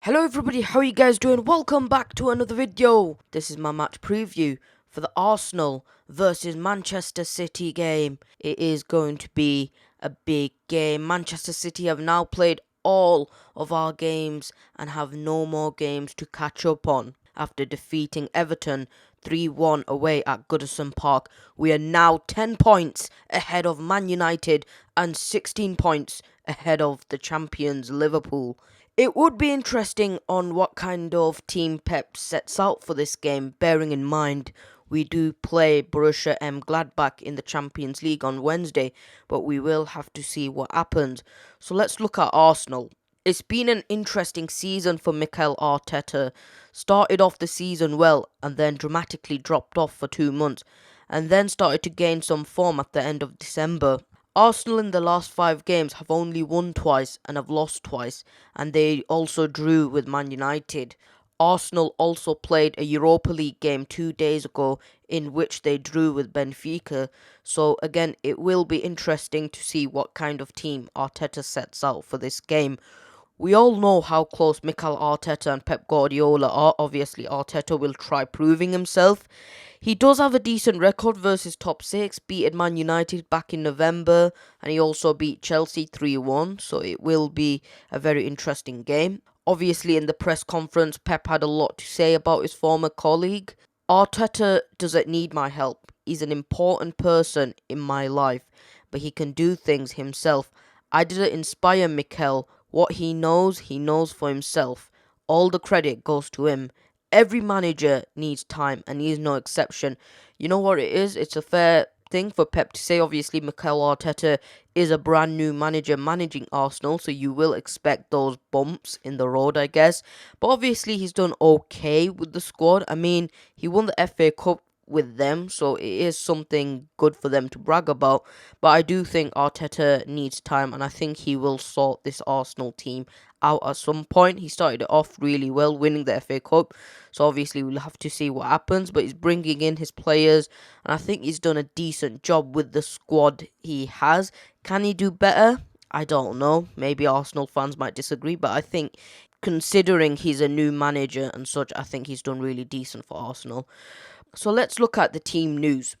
Hello everybody, how are you guys doing? Welcome back to another video. This is my match preview for the Arsenal versus Manchester City game. It is going to be a big game. Manchester City have now played all of our games and have no more games to catch up on. After defeating Everton 3-1 away at Goodison Park, we are now 10 points ahead of Man United and 16 points ahead of the champions Liverpool. It would be interesting on what kind of team Pep sets out for this game, bearing in mind we do play Borussia Gladbach in the Champions League on Wednesday, but we will have to see what happens. So let's look at Arsenal. It's been an interesting season for Mikel Arteta. Started off the season well and then dramatically dropped off for 2 months and then started to gain some form at the end of December. Arsenal in the last 5 games have only won twice and have lost twice, and they also drew with Man United. Arsenal also played a Europa League game 2 days ago in which they drew with Benfica. So again, it will be interesting to see what kind of team Arteta sets out for this game. We all know how close Mikel Arteta and Pep Guardiola are. Obviously, Arteta will try proving himself. He does have a decent record versus top 6, beat Man United back in November, and he also beat Chelsea 3-1, so it will be a very interesting game. Obviously, in the press conference, Pep had a lot to say about his former colleague. Arteta doesn't need my help. He's an important person in my life, but he can do things himself. I didn't inspire Mikel. What he knows for himself. All the credit goes to him. Every manager needs time, and he is no exception. You know what it is? It's a fair thing for Pep to say. Obviously, Mikel Arteta is a brand new manager managing Arsenal, so you will expect those bumps in the road, I guess. But obviously, he's done okay with the squad. I mean, he won the FA Cup with them, so it is something good for them to brag about. But I do think Arteta needs time, and I think he will sort this Arsenal team out at some point. He started it off really well, winning the FA Cup, so obviously we'll have to see what happens. But he's bringing in his players, and I think he's done a decent job with the squad he has. Can he do better? I don't know. Maybe Arsenal fans might disagree, but I think considering he's a new manager and such, I think he's done really decent for Arsenal. So let's look at the team news.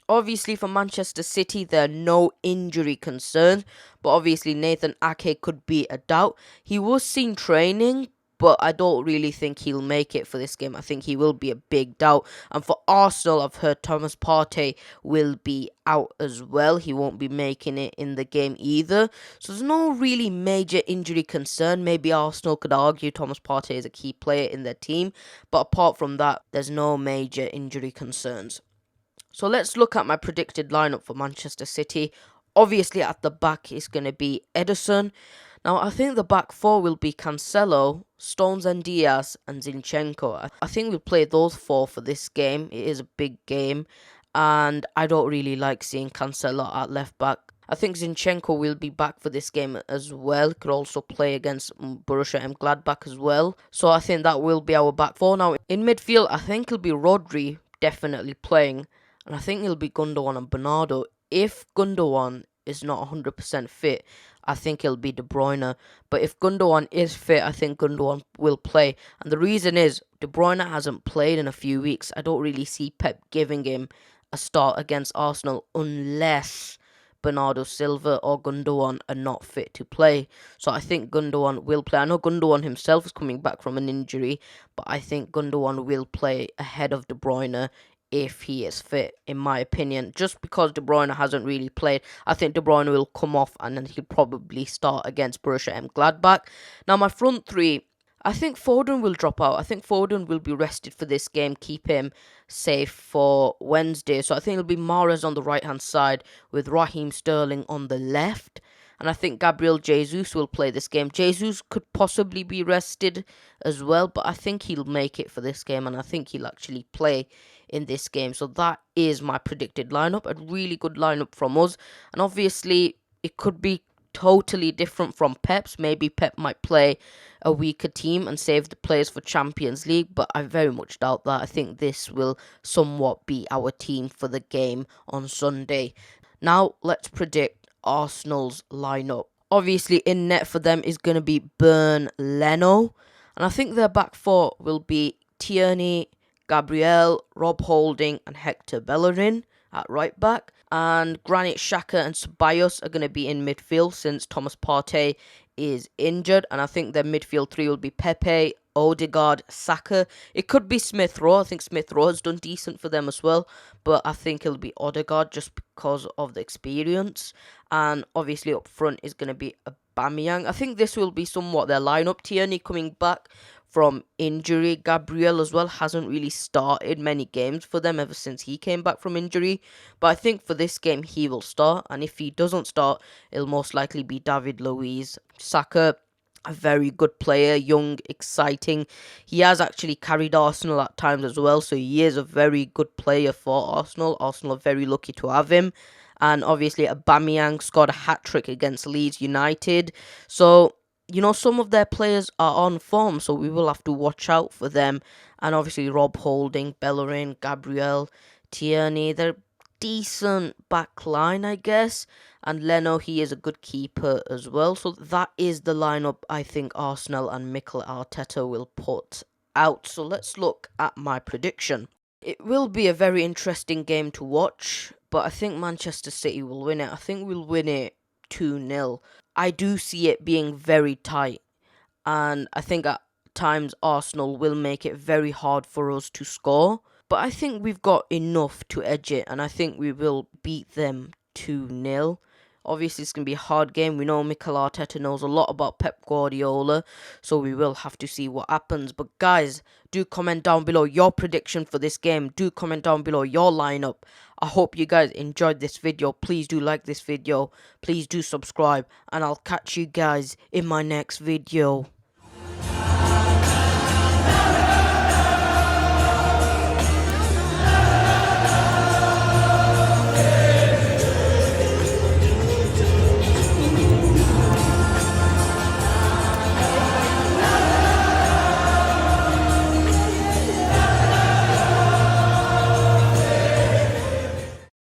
Obviously, for Manchester City, there are no injury concerns, but obviously Nathan Ake could be a doubt. He was seen training, but I don't really think he'll make it for this game. I think he will be a big doubt. And for Arsenal, I've heard Thomas Partey will be out as well. He won't be making it in the game either. So there's no really major injury concern. Maybe Arsenal could argue Thomas Partey is a key player in their team, but apart from that, there's no major injury concerns. So let's look at my predicted lineup for Manchester City. Obviously, at the back is going to be Ederson. Now, I think the back four will be Cancelo, Stones and Diaz, and Zinchenko. I think we'll play those four for this game. It is a big game, and I don't really like seeing Cancelo at left back. I think Zinchenko will be back for this game as well. Could also play against Borussia Gladbach as well. So I think that will be our back four. Now, in midfield, I think it'll be Rodri definitely playing. And I think it'll be Gundogan and Bernardo. If Gundogan is not 100% fit, I think it'll be De Bruyne. But if Gundogan is fit, I think Gundogan will play. And the reason is, De Bruyne hasn't played in a few weeks. I don't really see Pep giving him a start against Arsenal unless Bernardo Silva or Gundogan are not fit to play. So I think Gundogan will play. I know Gundogan himself is coming back from an injury, but I think Gundogan will play ahead of De Bruyne if he is fit, in my opinion. Just because De Bruyne hasn't really played, I think De Bruyne will come off and then he'll probably start against Borussia Gladbach. Now, my front three, I think Foden will drop out. I think Foden will be rested for this game, keep him safe for Wednesday. So I think it'll be Mahrez on the right-hand side with Raheem Sterling on the left. And I think Gabriel Jesus will play this game. Jesus could possibly be rested as well, but I think he'll make it for this game, and I think he'll actually play in this game. So that is my predicted lineup. A really good lineup from us. And obviously, it could be totally different from Pep's. Maybe Pep might play a weaker team and save the players for Champions League, but I very much doubt that. I think this will somewhat be our team for the game on Sunday. Now, let's predict Arsenal's lineup. Obviously, in net for them is going to be Leno. And I think their back four will be Tierney, Gabriel, Rob Holding, and Hector Bellerin at right back. And Granit Xhaka and Ceballos are going to be in midfield since Thomas Partey is injured. And I think their midfield three will be Pepe, Odegaard, Saka. It could be Smith Rowe. I think Smith Rowe has done decent for them as well. But I think it'll be Odegaard just because of the experience. And obviously up front is going to be Aubameyang. I think this will be somewhat their lineup. Tierney coming back from injury. Gabriel as well hasn't really started many games for them ever since he came back from injury. But I think for this game he will start. And if he doesn't start, it'll most likely be David Luiz. Saka, a very good player, young, exciting. He has actually carried Arsenal at times as well, so he is a very good player for Arsenal. Arsenal are very lucky to have him. And obviously, Aubameyang scored a hat-trick against Leeds United. So, some of their players are on form, so we will have to watch out for them. And obviously, Rob Holding, Bellerin, Gabriel, Tierney, they're decent back line, I guess. And Leno, he is a good keeper as well. So that is the lineup I think Arsenal and Mikel Arteta will put out. So let's look at my prediction. It will be a very interesting game to watch, but I think Manchester City will win it. I think we'll win it 2-0. I do see it being very tight, and I think at times Arsenal will make it very hard for us to score. But I think we've got enough to edge it, and I think we will beat them 2-0. Obviously, it's going to be a hard game. We know Mikel Arteta knows a lot about Pep Guardiola, so we will have to see what happens. But guys, do comment down below your prediction for this game. Do comment down below your lineup. I hope you guys enjoyed this video. Please do like this video. Please do subscribe, and I'll catch you guys in my next video.